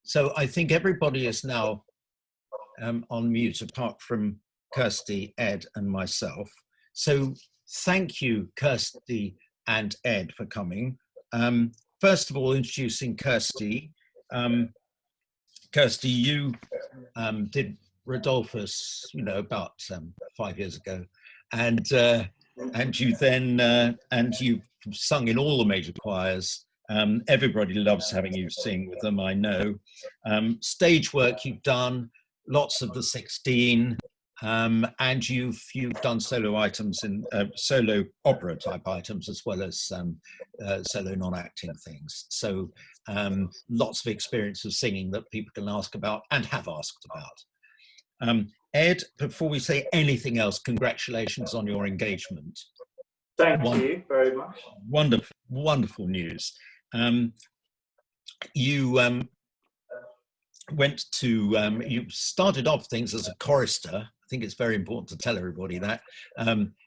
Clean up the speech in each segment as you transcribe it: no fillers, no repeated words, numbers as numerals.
So I think everybody is now on mute apart from Kirsty, Ed, and myself. So thank you, Kirsty and Ed, for coming. First of all, introducing Kirsty. Kirsty, you did Rodolfus, about 5 years ago, and you then and you've sung in all the major choirs. Everybody loves having you sing with them, I know. Stage work you've done, lots of the 16, and you've done solo items in solo opera type items as well as solo non-acting things. So lots of experience of singing that people can ask about and have asked about. Ed, before we say anything else, congratulations on your engagement. Thank you very much. Wonderful, wonderful news. You went to, you started off things as a chorister. I think it's very important to tell everybody that,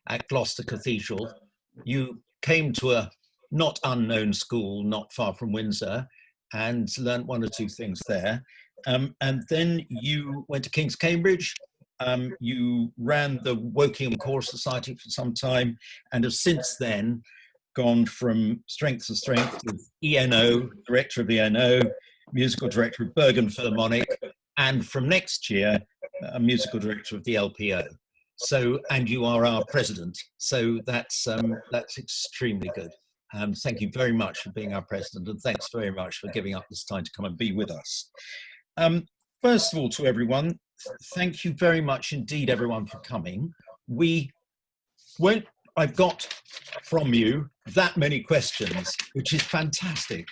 at Gloucester Cathedral. You came to a not unknown school not far from Windsor and learned one or two things there. And then you went to King's Cambridge. You ran the Woking Choral Society for some time and have since then gone from strength to strength with ENO, director of the ENO, musical director of Bergen Philharmonic, and from next year, a musical director of the LPO. So, and you are our president. So that's extremely good. Thank you very much for being our president, and thanks very much for giving up this time to come and be with us. First of all, to everyone, thank you very much indeed, everyone, for coming. I've got from you that many questions, which is fantastic.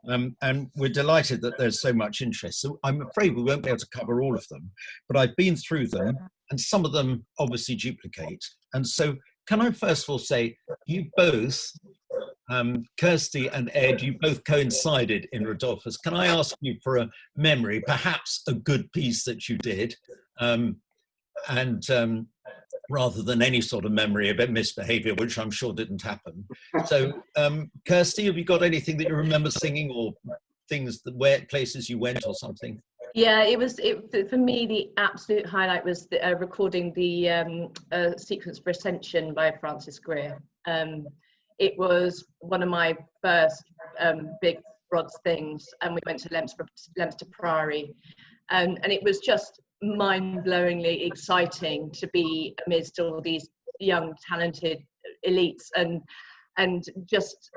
And we're delighted that there's so much interest. So I'm afraid we won't be able to cover all of them, but I've been through them and some of them obviously duplicate. And so can I first of all say, you both, Kirsty and Ed, you both coincided in Rodolfus. Can I ask you for a memory, perhaps a good piece that you did, rather than any sort of memory of misbehavior, which I'm sure didn't happen. So, Kirsty, have you got anything that you remember singing, or things that places you went or something? Yeah, for me, the absolute highlight was recording the sequence for Ascension by Francis Greer. It was one of my first big Rod's things, and we went to Leominster Priory, and it was just mind-blowingly exciting to be amidst all these young talented elites, and just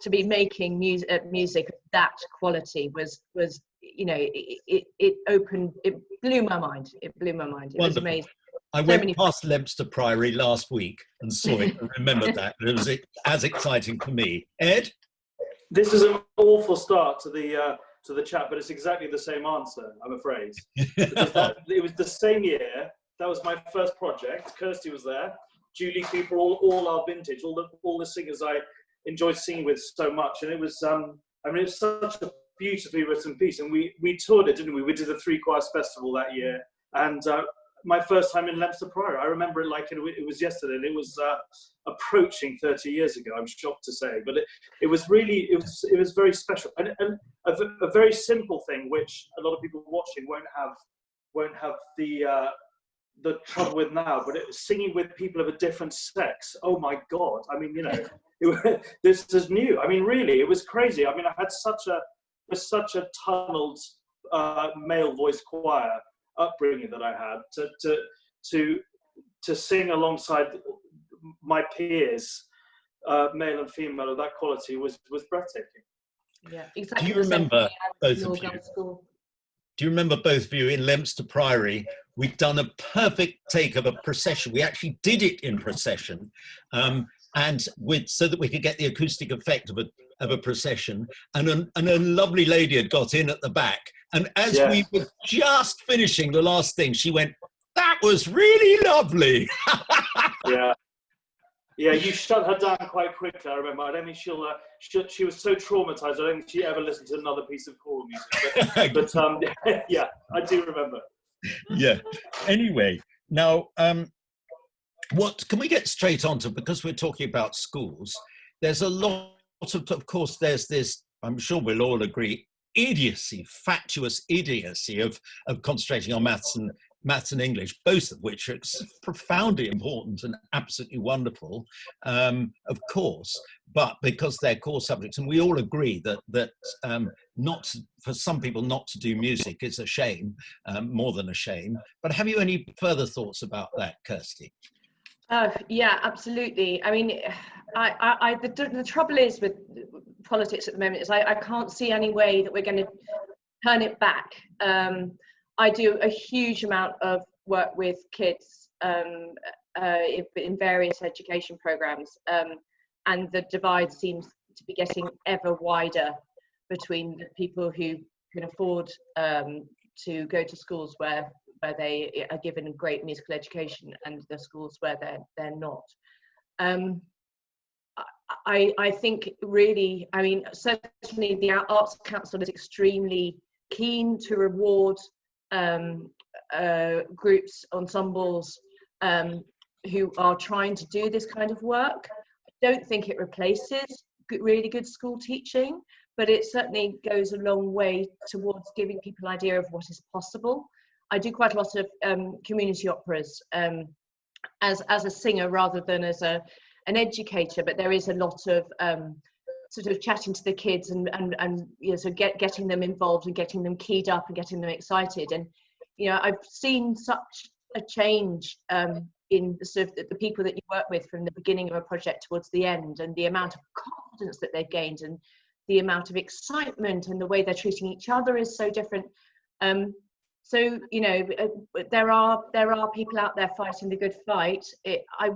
to be making music of that quality was it blew my mind. It was amazing. I went past Leominster Priory last week and saw it and remembered that. It was as exciting for me. Ed? This is an awful start to the chat, but it's exactly the same answer, I'm afraid. Because it was the same year. That was my first project. Kirsty was there. Julie Cooper, all our vintage, all the singers I enjoyed singing with so much. And it was, it was such a beautifully written piece. And we toured it, didn't we? We did the Three Choirs Festival that year. And my first time in Leominster Priory, I remember it like it was yesterday. And it was approaching 30 years ago, I'm shocked to say. But it was really, it was very special. And a very simple thing, which a lot of people watching won't have the trouble with now, but singing with people of a different sex. Oh my God! I mean, this is new. I mean, really, it was crazy. I mean, I had such a tunneled male voice choir upbringing that I had to sing alongside my peers, male and female, of that quality was breathtaking. Yeah, exactly. Do you remember both of you? Do you remember both of you in Leominster Priory? We'd done a perfect take of a procession. We actually did it in procession, so that we could get the acoustic effect of a procession. And a lovely lady had got in at the back. And as we were just finishing the last thing, she went, "That was really lovely." Yeah, you shut her down quite quickly, I remember. I don't think she was so traumatized, I don't think she ever listened to another piece of choral music. But yeah, I do remember. Yeah. Anyway, now, what can we get straight on to, because we're talking about schools, there's a lot of course, there's this, I'm sure we'll all agree, fatuous idiocy of concentrating on maths and English, both of which are profoundly important and absolutely wonderful, of course, but because they're core subjects, and we all agree that for some people not to do music is a shame, more than a shame. But have you any further thoughts about that, Kirsty? Yeah, absolutely. I mean, the trouble is with politics at the moment is I can't see any way that we're going to turn it back. I do a huge amount of work with kids in various education programs, and the divide seems to be getting ever wider between the people who can afford to go to schools where they are given a great musical education and the schools where they're not. I think really, I mean, certainly the Arts Council is extremely keen to reward groups, ensembles who are trying to do this kind of work. I don't think it replaces really good school teaching, but it certainly goes a long way towards giving people an idea of what is possible. I do quite a lot of community operas as a singer rather than as an educator, but there is a lot of sort of chatting to the kids and you know, so getting them involved and getting them keyed up and getting them excited. And you know, I've seen such a change in the sort of the people that you work with from the beginning of a project towards the end, and the amount of confidence that they've gained and the amount of excitement, and the way they're treating each other is so different. So you know, there are people out there fighting the good fight. I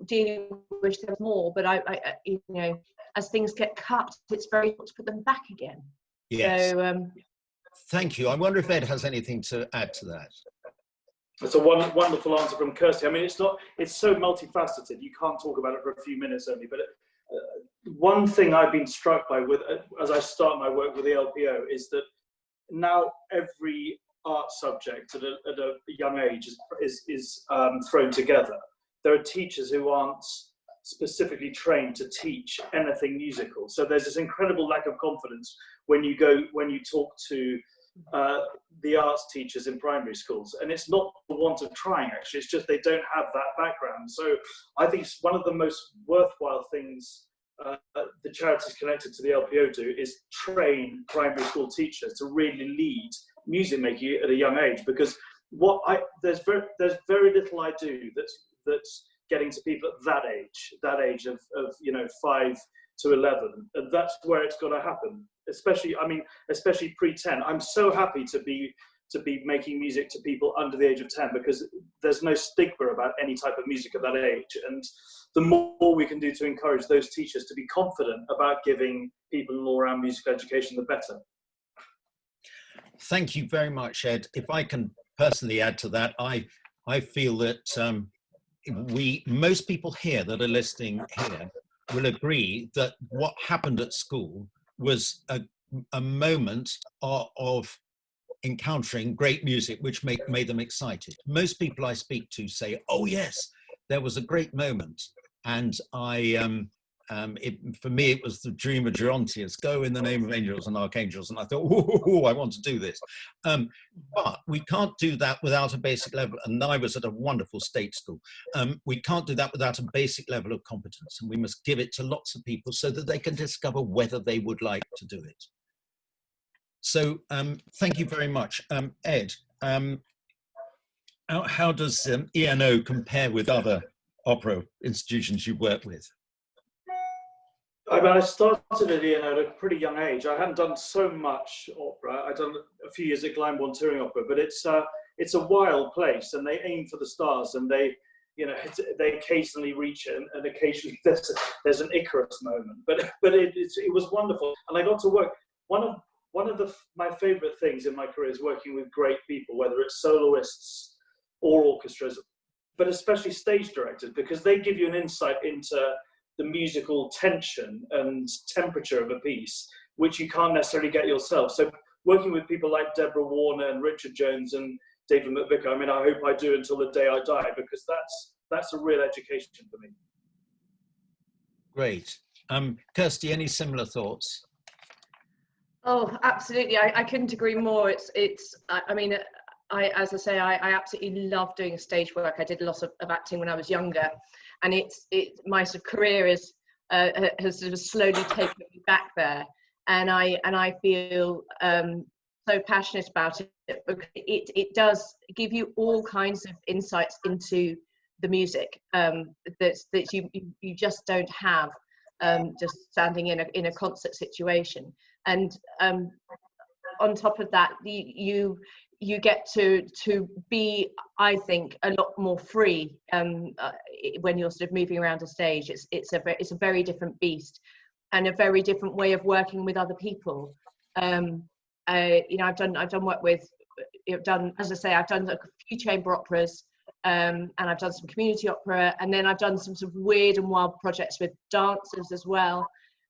dearly wish there was more, but I you know, as things get cut, it's very hard to put them back again. Yes. So, thank you. I wonder if Ed has anything to add to that. That's a wonderful answer from Kirsty. I mean, it's so multifaceted. You can't talk about it for a few minutes only. But one thing I've been struck by as I start my work with the LPO is that now every art subject at a young age is thrown together. There are teachers who aren't specifically trained to teach anything musical. So there's this incredible lack of confidence when you talk to the arts teachers in primary schools, and it's not the want of trying, actually, it's just they don't have that background. So I think one of the most worthwhile things the charities connected to the LPO do is train primary school teachers to really lead music making at a young age, because there's very little I do that's getting to people at that age of you know, 5 to 11, and that's where it's got to happen. Especially pre-10. I'm so happy to be making music to people under the age of 10, because there's no stigma about any type of music at that age. And the more we can do to encourage those teachers to be confident about giving people an all-round musical education, the better. Thank you very much, Ed. If I can personally add to that, I feel that most people here that are listening here will agree that what happened at school was a moment of encountering great music, which made them excited. Most people I speak to say, "Oh yes, there was a great moment," and for me it was the Dream of Gerontius, "Go in the name of angels and archangels," and I thought, "Oh, I want to do this." But we can't do that without a basic level, and I was at a wonderful state school. We can't do that without a basic level of competence, and we must give it to lots of people so that they can discover whether they would like to do it. So thank you very much. Ed, how does ENO compare with other opera institutions you work with? I mean, I started at ENO at a pretty young age. I hadn't done so much opera. I'd done a few years at Glyndebourne Touring Opera, but it's a wild place, and they aim for the stars, and they occasionally reach it, and occasionally there's an Icarus moment. But it was wonderful, and I got to work. One of my favourite things in my career is working with great people, whether it's soloists or orchestras, but especially stage directors, because they give you an insight into the musical tension and temperature of a piece, which you can't necessarily get yourself. So working with people like Deborah Warner and Richard Jones and David McVicker, I mean, I hope I do until the day I die, because that's a real education for me. Great. Kirsty, any similar thoughts? Oh, absolutely. I couldn't agree more. I mean, as I say, I absolutely love doing stage work. I did a lot of acting when I was younger, and my sort of career has sort of slowly taken me back there, and I feel so passionate about it because it does give you all kinds of insights into the music that you just don't have just standing in a concert situation. And on top of that, you get to be, I think, a lot more free when you're sort of moving around a stage. It's a very different beast and a very different way of working with other people. You know, I've done work with, as I say, I've done a few chamber operas, and I've done some community opera, and then I've done some sort of weird and wild projects with dancers as well.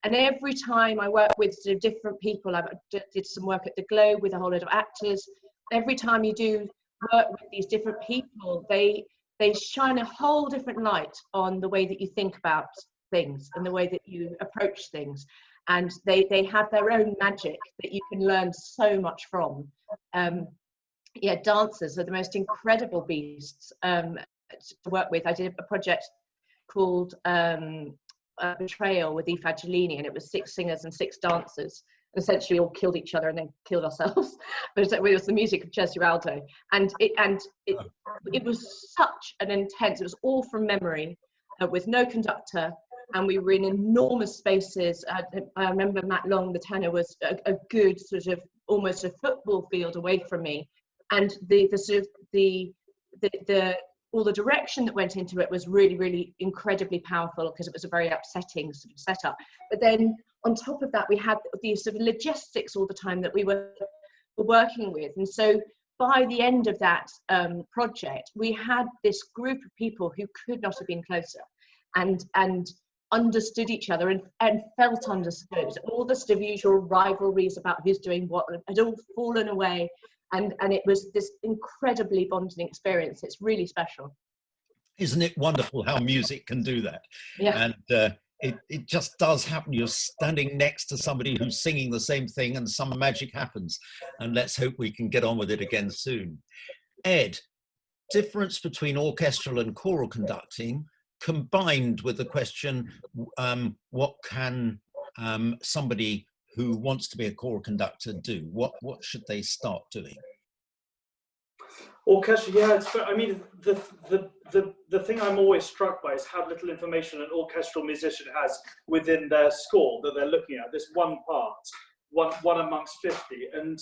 And every time I work with sort of different people, I did some work at the Globe with a whole lot of actors. Every time you do work with these different people, they shine a whole different light on the way that you think about things and the way that you approach things. And they have their own magic that you can learn so much from. Yeah, dancers are the most incredible beasts to work with. I did a project called Betrayal with Aoife Angelini, and it was 6 singers and 6 dancers. And essentially, all killed each other and then killed ourselves. But it was the music of Gesualdo, and it was such an intense. It was all from memory, with no conductor, and we were in enormous spaces. I remember Matt Long, the tenor, was a good sort of almost a football field away from me, and the sort of the all the direction that went into it was really, really incredibly powerful because it was a very upsetting sort of setup. But then on top of that, we had these sort of logistics all the time that we were working with. And so by the end of that project, we had this group of people who could not have been closer and understood each other and felt understood. All the sort of usual rivalries about who's doing what had all fallen away. And it was this incredibly bonding experience. It's really special. Isn't it wonderful how music can do that? Yeah. And it just does happen. You're standing next to somebody who's singing the same thing and some magic happens. And let's hope we can get on with it again soon. Ed, difference between orchestral and choral conducting, combined with the question, what can somebody who wants to be a choral conductor do? What should they start doing? Orchestra, yeah. I mean, the thing I'm always struck by is how little information an orchestral musician has within their score that they're looking at. This one part, one amongst 50, and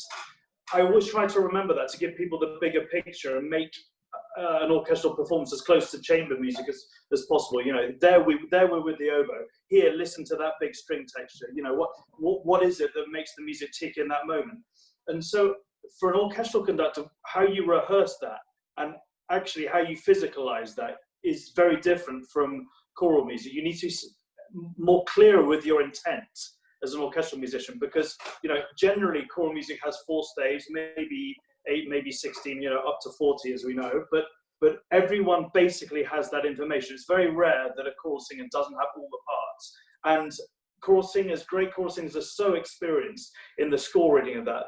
I always try to remember that to give people the bigger picture and make an orchestral performance as close to chamber music as possible. You know, there we're with the oboe. Here, listen to that big string texture. You know, what is it that makes the music tick in that moment? And so, for an orchestral conductor, how you rehearse that and actually how you physicalize that is very different from choral music. You need to be more clearer with your intent as an orchestral musician, because, you know, generally choral music has 4 staves, maybe 8, maybe 16, you know, up to 40, as we know, but everyone basically has that information. It's very rare that a choral singer doesn't have all the parts. And great choral singers are so experienced in the score reading of that,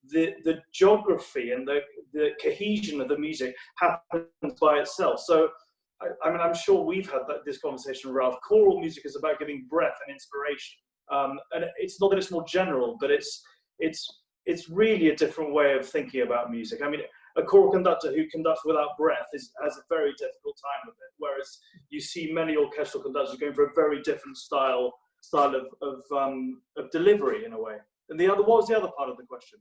the geography and the cohesion of the music happens by itself. So, I mean, I'm sure we've had this conversation, Ralph. Choral music is about giving breath and inspiration. And it's not that it's more general, but it's really a different way of thinking about music. I mean, a choral conductor who conducts without breath has a very difficult time with it, whereas you see many orchestral conductors going for a very different style of delivery in a way. And what was the other part of the question?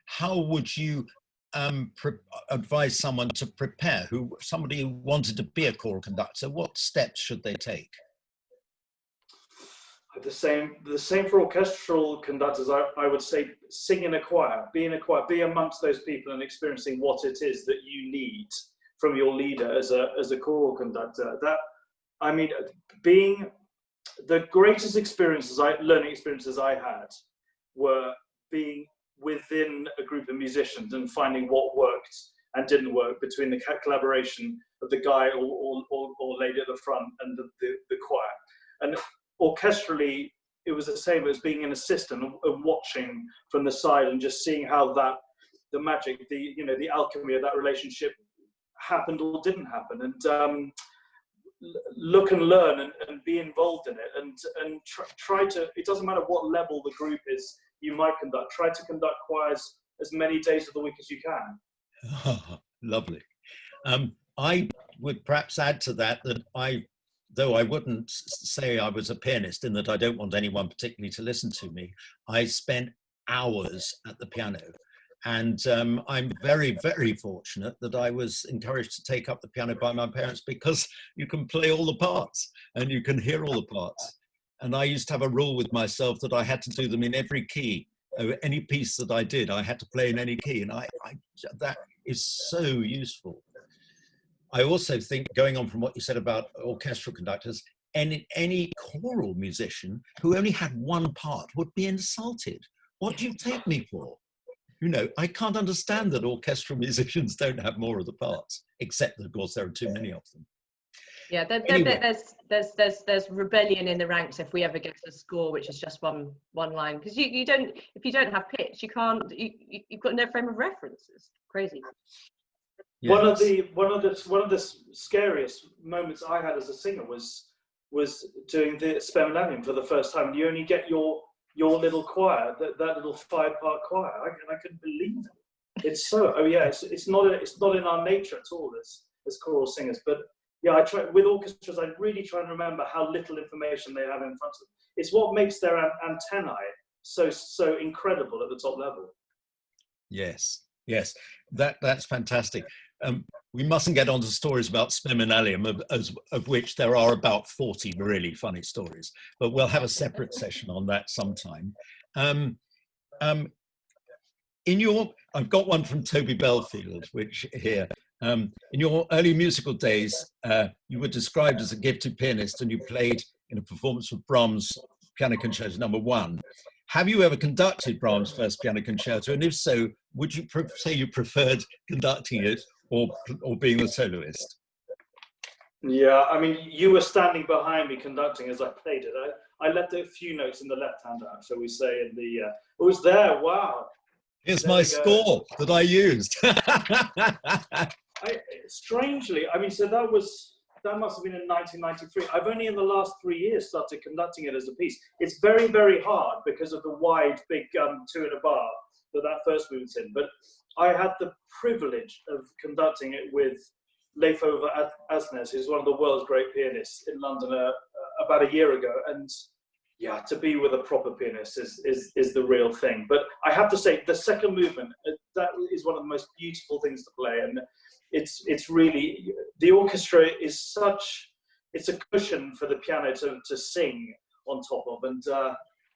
How would you advise someone to prepare, somebody who wanted to be a choral conductor? What steps should they take? The same for orchestral conductors. I would say sing in a choir, be be amongst those people and experiencing what it is that you need from your leader as a choral conductor. That, I mean, being the greatest learning experiences I had were being within a group of musicians and finding what worked and didn't work between the collaboration of the guy or lady at the front and the choir. And orchestrally, it was the same as being an assistant and watching from the side and just seeing how the magic, the alchemy of that relationship happened or didn't happen, and look and learn and be involved in it, and try to, it doesn't matter what level the group is you might conduct, try to conduct choirs as many days of the week as you can. Oh, lovely. I would perhaps add to that though I wouldn't say I was a pianist, in that I don't want anyone particularly to listen to me, I spent hours at the piano. And I'm very, very fortunate that I was encouraged to take up the piano by my parents, because you can play all the parts and you can hear all the parts. And I used to have a rule with myself that I had to do them in every key. Any piece that I did, I had to play in any key. And that is so useful. I also think, going on from what you said about orchestral conductors, any choral musician who only had one part would be insulted. What do you take me for? I can't understand that orchestral musicians don't have more of the parts, except that, of course, there are too many of them. Yeah, Anyway. there's rebellion in the ranks if we ever get to a score which is just one line, because you don't, if you don't have pitch, you can't, you've got no frame of reference. It's crazy. Yes. One of the scariest moments I had as a singer was doing the Speminalium for the first time. You only get your little choir, that little 5-part choir. I couldn't believe it. It's so, it's not in our nature at all as choral singers. But yeah, I try with orchestras. I really try and remember how little information they have in front of them. It's what makes their antennae so incredible at the top level. Yes, that's fantastic. We mustn't get onto stories about Speminalium, of which there are about 40 really funny stories, but we'll have a separate session on that sometime. I've got one from Toby Belfield, which here, in your early musical days, you were described as a gifted pianist, and you played in a performance of Brahms' Piano Concerto No. 1. Have you ever conducted Brahms' first piano concerto? And if so, would you say you preferred conducting it or being the soloist? Yeah, I mean, you were standing behind me conducting as I played it. I left a few notes in the left hand out, shall we say, in the, it was there, wow. Here's my score that I used. Strangely, I mean, so that must have been in 1993. I've only in the last 3 years started conducting it as a piece. It's very, very hard because of the wide, big 2 in a bar that first movement's in. But I had the privilege of conducting it with Leif Ove Asnes, who's one of the world's great pianists in London about a year ago. And yeah, to be with a proper pianist is the real thing. But I have to say, the second movement, that is one of the most beautiful things to play. And it's really, the orchestra is it's a cushion for the piano to sing on top of. And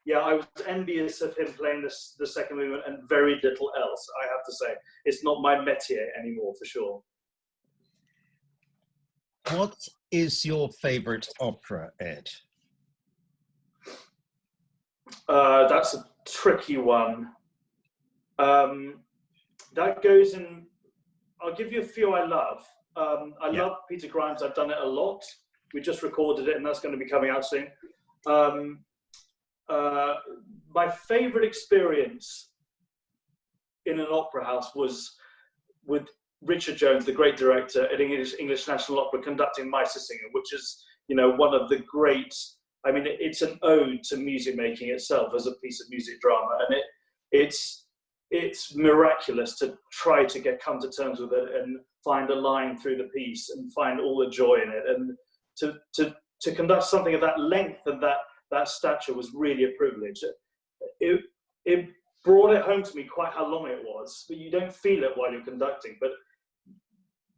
yeah, I was envious of him playing the second movement and very little else, I have to say. It's not my métier anymore, for sure. What is your favorite opera, Ed? That's a tricky one. That goes in, I'll give you a few I love. I love Peter Grimes. I've done it a lot. We just recorded it, and that's going to be coming out soon. My favorite experience in an opera house was with Richard Jones, the great director at English National Opera, conducting Meistersinger, which is, one of the great, I mean, it's an ode to music making itself as a piece of music drama. And it's miraculous to try to come to terms with it and find a line through the piece and find all the joy in it. And to conduct something of that length and that stature was really a privilege. It brought it home to me quite how long it was, but you don't feel it while you're conducting. But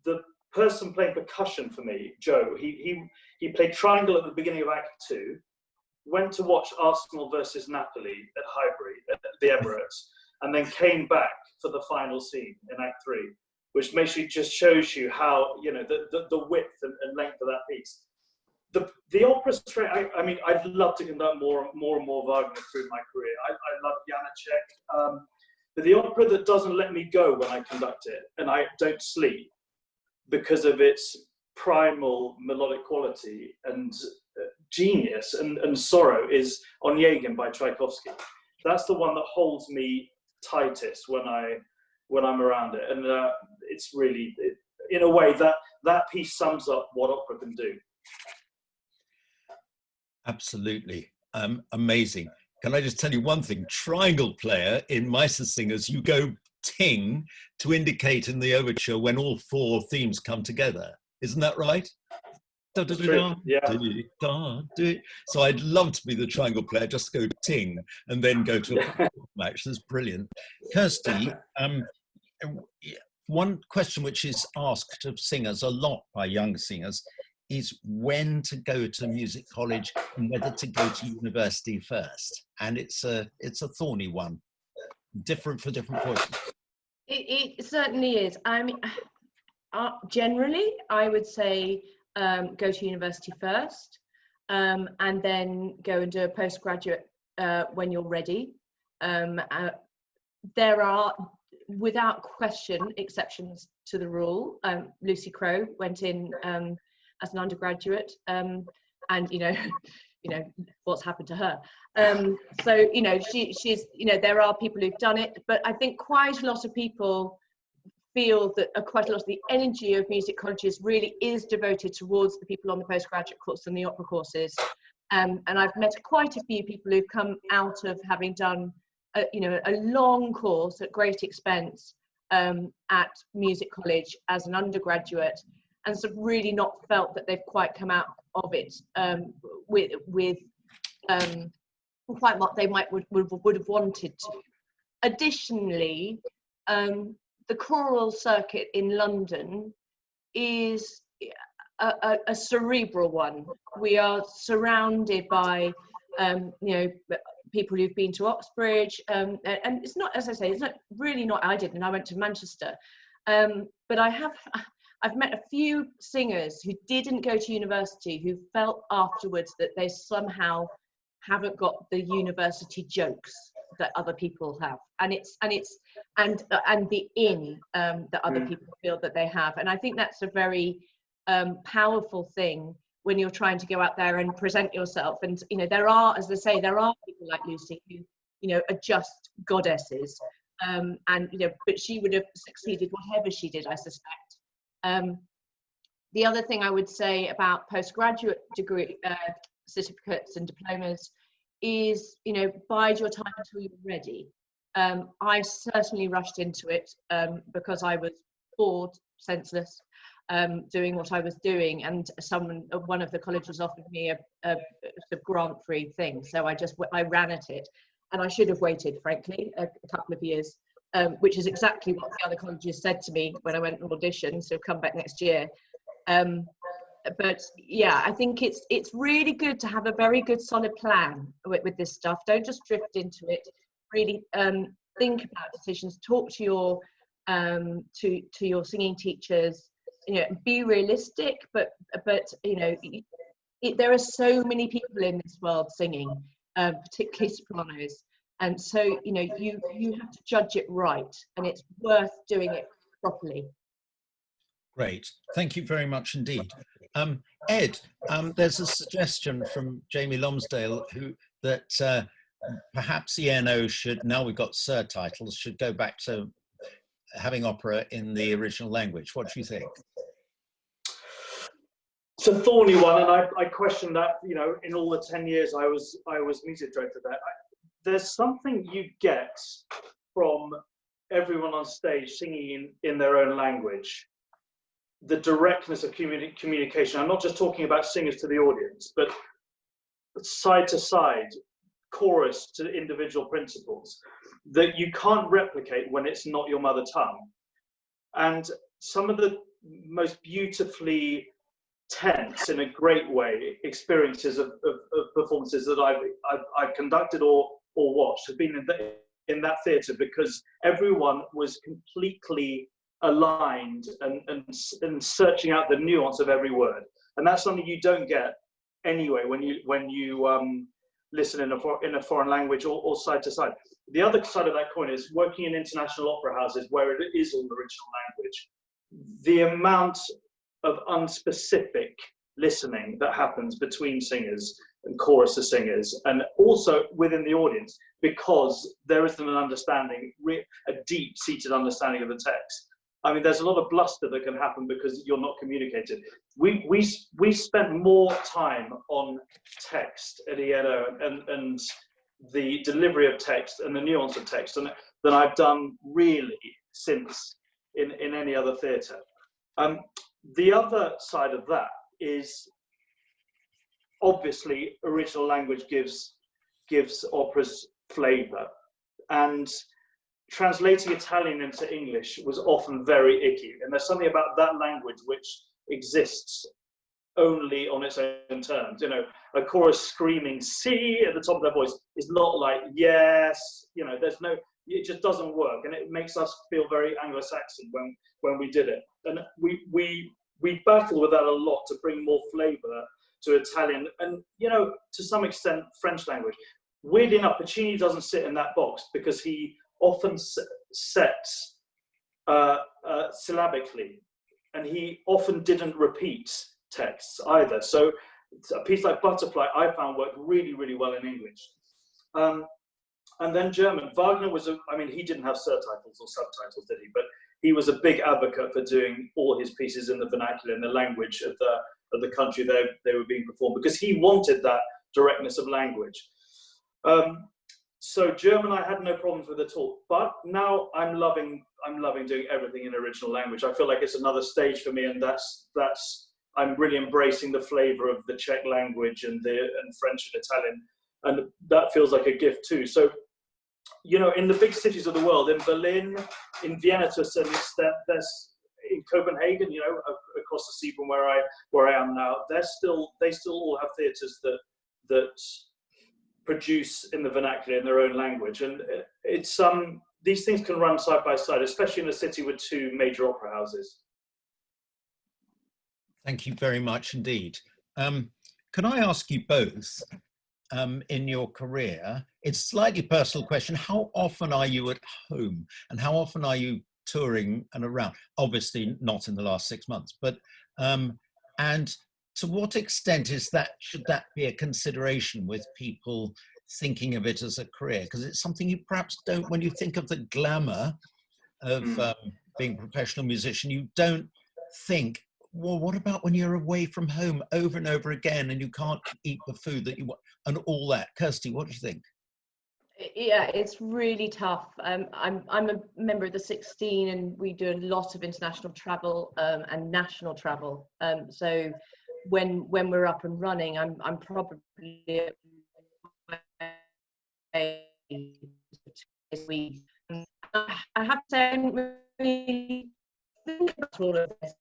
the person playing percussion for me, Joe, he played triangle at the beginning of Act 2, went to watch Arsenal versus Napoli at Highbury, at the Emirates, and then came back for the final scene in Act 3, which basically just shows you how, the width and length of that piece. The opera straight, I mean, I'd love to conduct more and more Wagner through my career. I love Janacek. But the opera that doesn't let me go when I conduct it, and I don't sleep because of its primal melodic quality and genius and sorrow is Onegin by Tchaikovsky. That's the one that holds me tightest when I'm around it, and it's really, in a way, that piece sums up what opera can do. Absolutely. Amazing. Can I just tell you one thing? Triangle player in Meistersingers, you go ting to indicate in the overture when all four themes come together. Isn't that right? Yeah. So I'd love to be the triangle player, just go ting and then go to a match. That's brilliant. Kirsty, one question which is asked of singers a lot by young singers is when to go to music college and whether to go to university first. And it's a thorny one, different for different voices. It certainly is. I mean, generally, I would say go to university first, and then go and do a postgraduate when you're ready. There are, without question, exceptions to the rule. Lucy Crowe went in as an undergraduate, and you know what's happened to her. So she's there are people who've done it, but I think quite a lot of people feel that quite a lot of the energy of music colleges really is devoted towards the people on the postgraduate course and the opera courses. And I've met quite a few people who've come out of having done a long course at great expense at music college as an undergraduate, and sort of really not felt that they've quite come out of it with quite what they would have wanted to. Additionally, the choral circuit in London is a cerebral one. We are surrounded by people who've been to Oxbridge, and it's not, as I say, it's not really not. I didn't. I went to Manchester, but I've met a few singers who didn't go to university who felt afterwards that they somehow haven't got the university jokes that other people have, and the that other people feel that they have. And I think that's a very powerful thing when you're trying to go out there and present yourself. And there are, as I say, there are people like Lucy who are just goddesses, but she would have succeeded whatever she did, I suspect. The other thing I would say about postgraduate degree certificates and diplomas is, bide your time until you're ready. I certainly rushed into it because I was bored, senseless, doing what I was doing, and one of the colleges offered me a grant-free thing, so I ran at it, and I should have waited, frankly, a couple of years, which is exactly what the other colleges said to me when I went on audition, so come back next year. But yeah, I think it's really good to have a very good solid plan with this stuff. Don't just drift into it. Really think about decisions. Talk to your singing teachers. Be realistic, but there are so many people in this world singing, particularly sopranos, and so you have to judge it right, and it's worth doing it properly. Great, thank you very much indeed. Ed, there's a suggestion from Jamie Lonsdale that perhaps ENO should, now we've got Sir titles, should go back to having opera in the original language. What do you think? It's a thorny one, and I question that. In all the 10 years I was music director there, there's something you get from everyone on stage singing in their own language. The directness of communication. I'm not just talking about singers to the audience, but side to side, chorus to individual principals, that you can't replicate when it's not your mother tongue. And some of the most beautifully tense, in a great way, experiences of performances that I've conducted or watched have been in that theatre, because everyone was completely aligned and searching out the nuance of every word, and that's something you don't get anyway when you listen in a foreign language or side to side. The other side of that coin is working in international opera houses where it is all original language. The amount of unspecific listening that happens between singers and chorus of singers, and also within the audience, because there isn't an understanding, a deep-seated understanding of the text. I mean, there's a lot of bluster that can happen because you're not communicated. We spent more time on text at ELO and the delivery of text and the nuance of text than I've done really since in any other theatre. The other side of that is obviously original language gives operas flavour, and translating Italian into English was often very icky, and there's something about that language which exists only on its own terms. You know, a chorus screaming "see" at the top of their voice is not like "yes," you know, there's no, it just doesn't work, and it makes us feel very Anglo-Saxon when we did it. And we battle with that a lot to bring more flavour to Italian, and you know, to some extent French language. Weirdly enough, Puccini doesn't sit in that box because he often sets syllabically, and he often didn't repeat texts either. So a piece like Butterfly I found worked really, really well in English. And then German. Wagner was, I mean, he didn't have surtitles or subtitles, did he? But he was a big advocate for doing all his pieces in the vernacular, in the language of the country they were being performed, because he wanted that directness of language. So German I had no problems with at all, but now I'm loving doing everything in original language. I feel like it's another stage for me, and that's I'm really embracing the flavour of the Czech language and French and Italian, and that feels like a gift too. So, you know, in the big cities of the world, in Berlin, in Vienna to a certain extent, there's in Copenhagen, you know, across the sea from where I am now, they still all have theatres that produce in the vernacular in their own language, and it's these things can run side by side, especially in a city with two major opera houses. Thank you very much indeed. Can I ask you both, in your career, it's a slightly personal question, how often are you at home and how often are you touring and around? Obviously not in the last 6 months, but and to what extent should that be a consideration with people thinking of it as a career? Because it's something you perhaps don't, when you think of the glamour of being a professional musician, you don't think, well, what about when you're away from home over and over again and you can't eat the food that you want and all that? Kirsty, what do you think? Yeah, it's really tough. I'm a member of the 16, and we do a lot of international travel and national travel. So when we're up and running, I'm probably this week. I have to say, I didn't really think about all of this.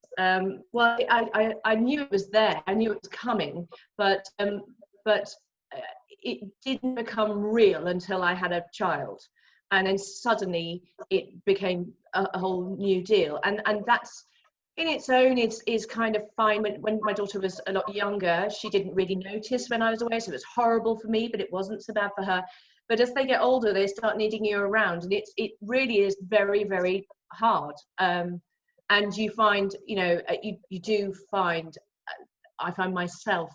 Well, I knew it was there. I knew it was coming, but it didn't become real until I had a child, and then suddenly it became a whole new deal. And that's in its own is kind of fine. When my daughter was a lot younger, she didn't really notice when I was away, so it was horrible for me, but it wasn't so bad for her. But as they get older, they start needing you around, and it really is very, very hard. And you find, you know, you do find, I find myself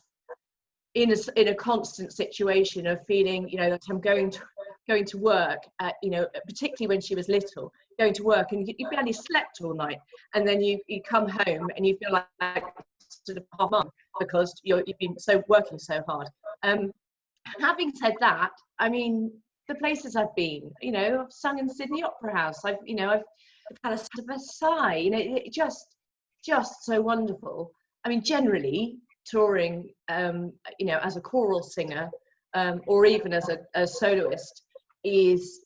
in a constant situation of feeling, you know, that I'm going to work, you know, particularly when she was little, going to work and you barely slept all night, and then you come home and you feel like sort of half month because you've been working so hard. Having said that, I mean, the places I've been, you know, I've sung in the Sydney Opera House, I've Palace of Versailles, you know, it just so wonderful. I mean, generally touring, you know, as a choral singer, or even as a soloist, is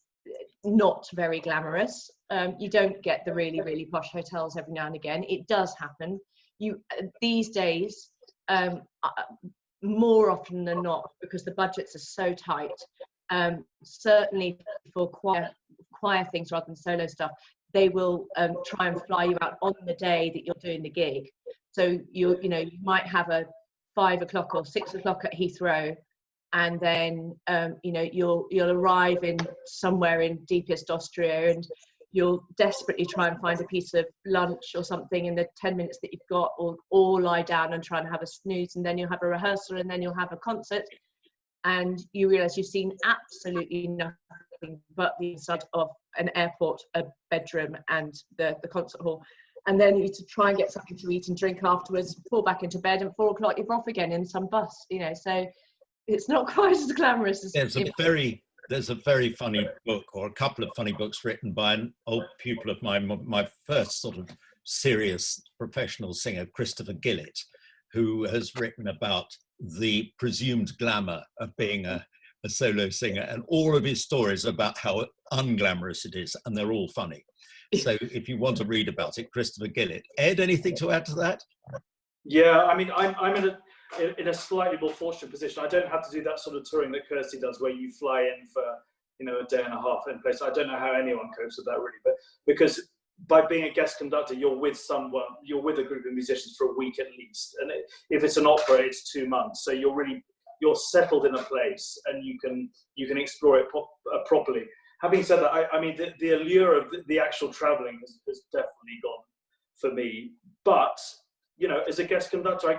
not very glamorous. You don't get the really, really posh hotels every now and again. It does happen. These days, more often than not, because the budgets are so tight, certainly for choir things rather than solo stuff, they will try and fly you out on the day that you're doing the gig. So you might have a 5 o'clock or 6 o'clock at Heathrow, and then you know, you'll arrive in somewhere in deepest Austria, and you'll desperately try and find a piece of lunch or something in the 10 minutes that you've got, or lie down and try and have a snooze, and then you'll have a rehearsal, and then you'll have a concert, and you realise you've seen absolutely nothing but the inside of an airport, a bedroom, and the concert hall. And then you to try and get something to eat and drink afterwards, fall back into bed, and 4 o'clock you're off again in some bus, you know. So it's not quite as glamorous as there's a very funny book, or a couple of funny books, written by an old pupil of mine, my first sort of serious professional singer, Christopher Gillett, who has written about the presumed glamour of being a solo singer, and all of his stories about how unglamorous it is, and they're all funny. So if you want to read about it, Christopher Gillett. Ed, anything to add to that? Yeah, I mean, I'm in a slightly more fortunate position. I don't have to do that sort of touring that Kirsty does, where you fly in for, you know, a day and a half in place. I don't know how anyone copes with that, really, but because by being a guest conductor, you're with a group of musicians for a week at least, and if it's an opera, it's 2 months. So you're settled in a place, and you can explore it properly. Having said that, I mean, the allure of the actual traveling has definitely gone for me. But, you know, as a guest conductor,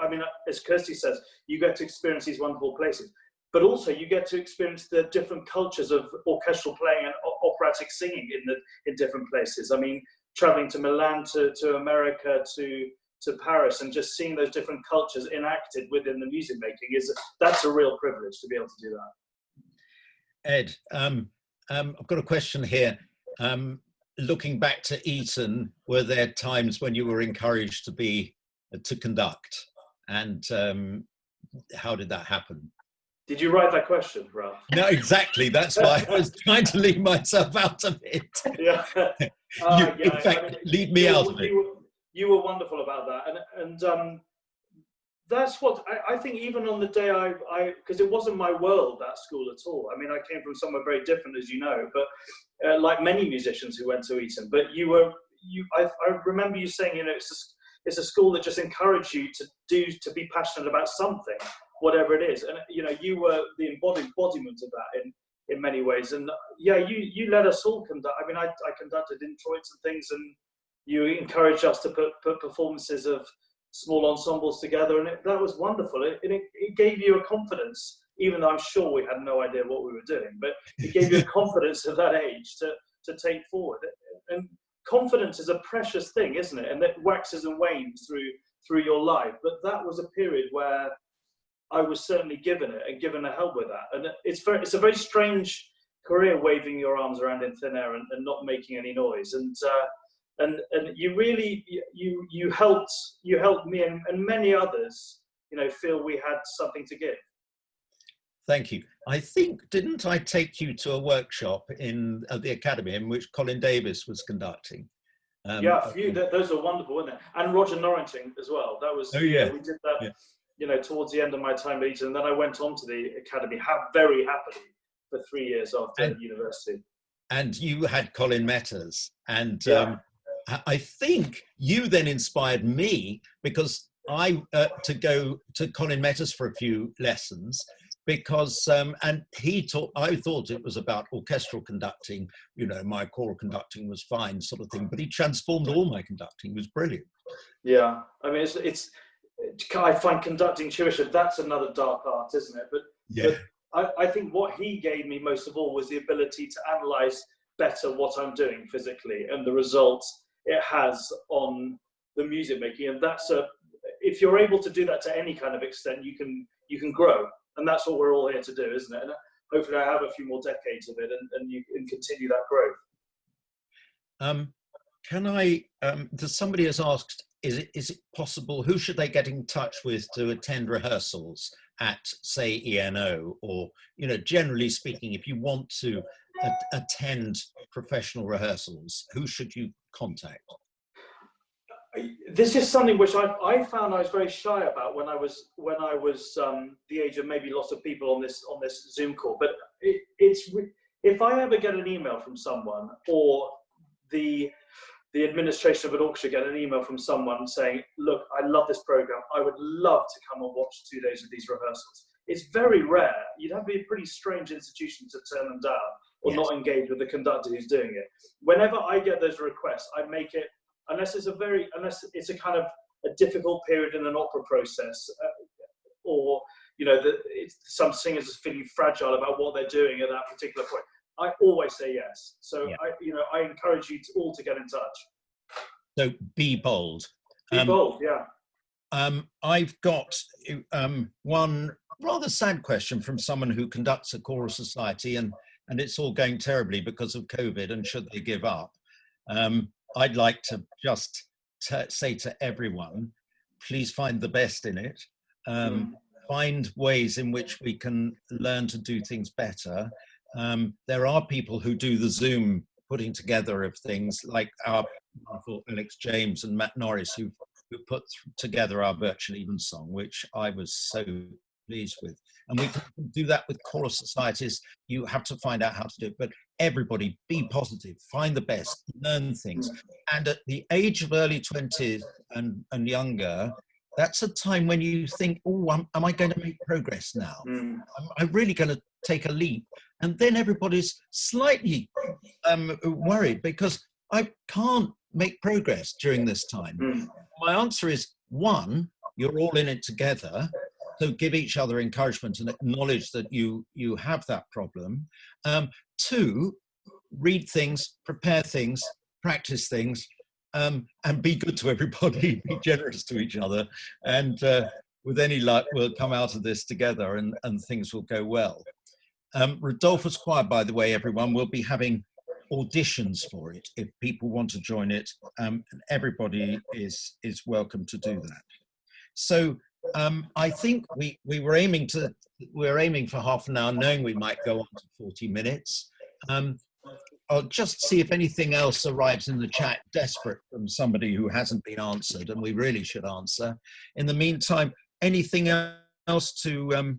I mean, as Kirsty says, you get to experience these wonderful places, but also you get to experience the different cultures of orchestral playing and operatic singing in different places. I mean, traveling to Milan, to America, to Paris, and just seeing those different cultures enacted within the music making, that's a real privilege to be able to do that. Ed, I've got a question here. Looking back to Eton, were there times when you were encouraged to conduct, and how did that happen? Did you write that question, Ralph? No, exactly. That's why I was trying to leave myself out of it. Yeah. In fact, leave me out of it. You were wonderful about that, and that's what I think. Even on the day because it wasn't my world, that school, at all. I mean, I came from somewhere very different, as you know, but like many musicians who went to Eton. But I remember you saying, you know, it's a school that just encouraged you to be passionate about something, whatever it is. And, you know, you were the embodiment of that in many ways. And yeah, you let us all conduct. I mean, I conducted introits and things, and you encouraged us to put performances of small ensembles together, and that was wonderful. It gave you a confidence, even though I'm sure we had no idea what we were doing, but it gave you a confidence at that age to take forward. And confidence is a precious thing, isn't it? And it waxes and wanes through your life. But that was a period where I was certainly given it, and given a help with that. And it's a very strange career, waving your arms around in thin air and not making any noise. And you really you helped me and many others, you know, feel we had something to give. Thank you. I think, didn't I take you to a workshop at the Academy in which Colin Davis was conducting? Yeah, a few. Those are wonderful, weren't they? And Roger Norrington as well. That was. Oh yeah. We did that. Yeah. You know, towards the end of my time at Eton, and then I went on to the Academy very happily for 3 years after university. And you had Colin Metters, and yeah. I think you then inspired me, because I to go to Colin Metters for a few lessons, because and I thought it was about orchestral conducting. You know, my choral conducting was fine, sort of thing, but he transformed all my conducting. It was brilliant. Yeah, I mean, it's I find conducting tuition, that's another dark art, isn't it? But yeah. But I think what he gave me most of all was the ability to analyze better what I'm doing physically and the results it has on the music making. And if you're able to do that to any kind of extent, you can grow, and that's what we're all here to do, isn't it? And hopefully I have a few more decades of it, and you can continue that growth. Somebody has asked, is it possible, who should they get in touch with to attend rehearsals at, say, ENO, or, you know, generally speaking, if you want to attend professional rehearsals, who should you contact? This is something which I found I was very shy about when I was the age of maybe lots of people on this Zoom call. But it's if I ever get an email from someone, or the administration of an orchestra get an email from someone saying, look, I love this program, I would love to come and watch 2 days of these rehearsals. It's very rare. You'd have to be a pretty strange institution to turn them down, or Yes. not engage with the conductor who's doing it. Whenever I get those requests, I make it, unless it's a kind of a difficult period in an opera process, or some singers are feeling fragile about what they're doing at that particular point, I always say yes. So Yeah. I encourage you all to get in touch. So be bold. Be bold, yeah. I've got one rather sad question from someone who conducts a choral society, and it's all going terribly because of COVID, and should they give up? I'd like to just say to everyone, please find the best in it. Find ways in which we can learn to do things better. There are people who do the Zoom putting together of things, like our wonderful Alex James and Matt Norris, who put together our Virtual Evensong, which I was so pleased with. And we can do that with choral societies. You have to find out how to do it, but everybody be positive, find the best, learn things. And at the age of early 20s and younger, that's a time when you think, oh, am I going to make progress now? Am I really going to take a leap? And then everybody's slightly worried because I can't make progress during this time. My answer is, one, you're all in it together. So give each other encouragement and acknowledge that you have that problem. Two, read things, prepare things, practice things, and be good to everybody, be generous to each other. And with any luck, we'll come out of this together and things will go well. Rodolfus Choir, by the way, everyone, will be having auditions for it if people want to join it, and everybody is welcome to do that. So I think we're aiming for half an hour, knowing we might go on to 40 minutes. I'll just see if anything else arrives in the chat, desperate, from somebody who hasn't been answered, and we really should answer. In the meantime, anything else to,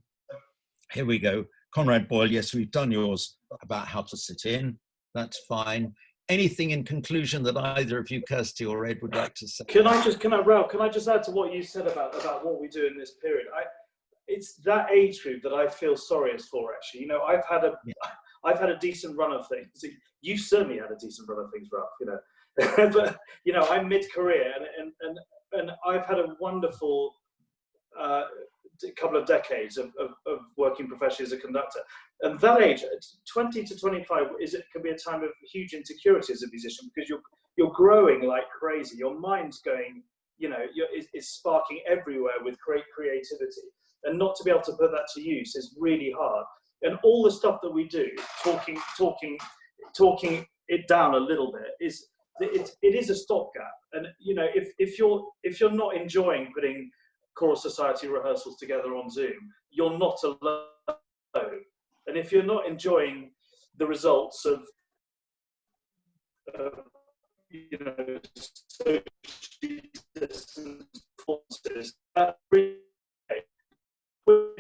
here we go. Conrad Boyle, yes, we've done yours about how to sit in. That's fine. Anything in conclusion that either of you, Kirsty or Ed, would like to say? Ralph, can I just add to what you said about what we do in this period? It's that age group that I feel sorriest for, actually. You know, I've had a decent run of things. You certainly had a decent run of things, Ralph, you know. But, you know, I'm mid-career and I've had a wonderful couple of decades of working professionally as a conductor. And that age, 20 to 25, can be a time of huge insecurity as a musician, because you're growing like crazy. Your mind's going, you know, it's sparking everywhere with great creativity. And not to be able to put that to use is really hard. And all the stuff that we do, talking it down a little bit, it is a stopgap. And you know, if you're not enjoying putting choral society rehearsals together on Zoom, you're not alone. And if you're not enjoying the results of you know, social distance performances, that really, we're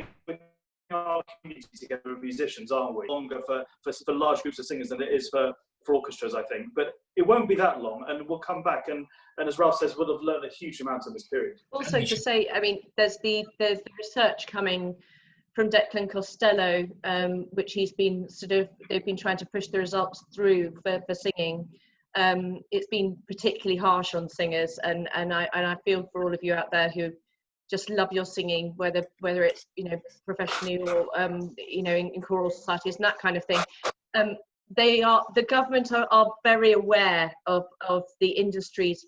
our community together of musicians, aren't we? Longer for large groups of singers than it is for orchestras, I think. But it won't be that long, and we'll come back and as Ralph says, we'll have learned a huge amount in this period. Also to say, I mean, there's the research coming from Declan Costello, which they've been trying to push the results through for singing. It's been particularly harsh on singers, and I feel for all of you out there who just love your singing, whether it's, you know, professionally or you know, in choral societies and that kind of thing. The government are very aware of the industry's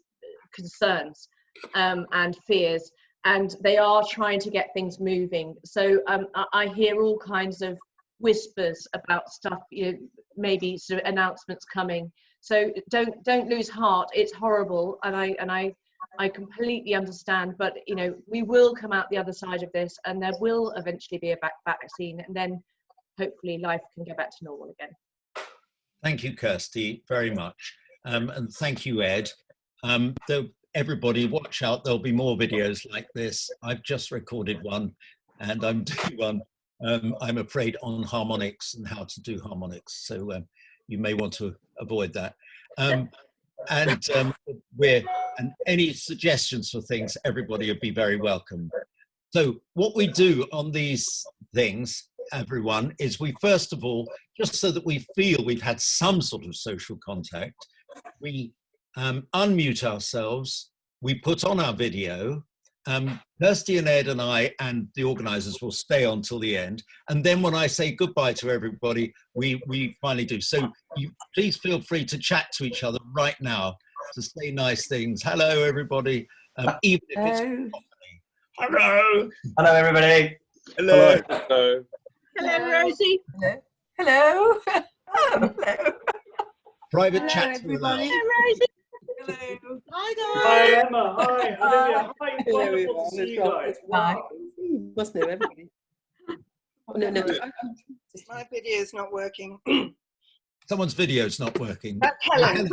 concerns and fears, and they are trying to get things moving. So I hear all kinds of whispers about stuff, you know, maybe sort of announcements coming. So don't lose heart. It's horrible, and I completely understand, but you know, we will come out the other side of this, and there will eventually be a vaccine, and then hopefully life can go back to normal again. Thank you, Kirsty, very much. And thank you, Ed. Everybody watch out, there'll be more videos like this. I've just recorded one, and I'm doing one, I'm afraid, on harmonics and how to do harmonics. So you may want to avoid that. And any suggestions for things, everybody would be very welcome. So what we do on these things everyone is we first of all, just so that we feel we've had some sort of social contact, we unmute ourselves, we put on our video. Kirsty and Ed and I and the organisers will stay on till the end. And then when I say goodbye to everybody, we finally do. So you please feel free to chat to each other right now, to say nice things. Hello, everybody. Even if it's company. Hello. Hello, everybody. Hello. Hello. Hello, Rosie. Hello. Hello. Hello. Private Hello, chat. everybody. Hello, Rosie. Hello. Hi, Hi, Emma. Hi, Olivia. Hi, Hello, wonderful to everyone. see you guys. Hi. Wow. You must know everybody. Oh, no. My video is not working. Someone's video's not working. That's Helen.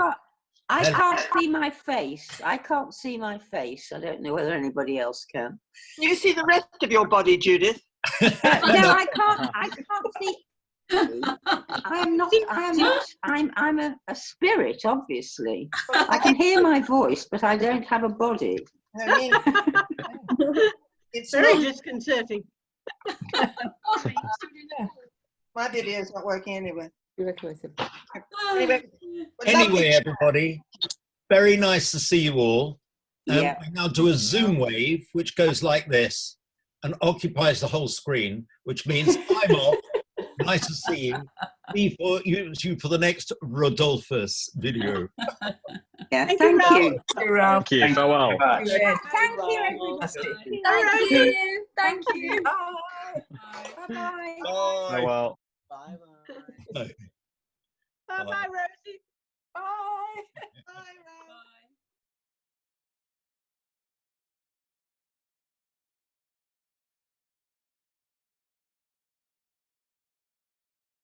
I can't see my face. I can't see my face. I don't know whether anybody else can. You see the rest of your body, Judith? No, I can't. I can't see. I am not. I'm a spirit, obviously. I can hear my voice, but I don't have a body. No, it's very not, disconcerting. my video is not working anyway. You recognise him? Anyway, everybody, very nice to see you all. Yeah. We now do a zoom wave, which goes like this and occupies the whole screen, which means I'm off. Nice to see you. See you for the next Rodolfus video. Yeah. Thank Thank you, you. Thank you. Farewell. Thank you, everybody. Thank you. Thank you. Bye. Farewell. Bye. Bye, Rosie. Bye. Bye, Ralph.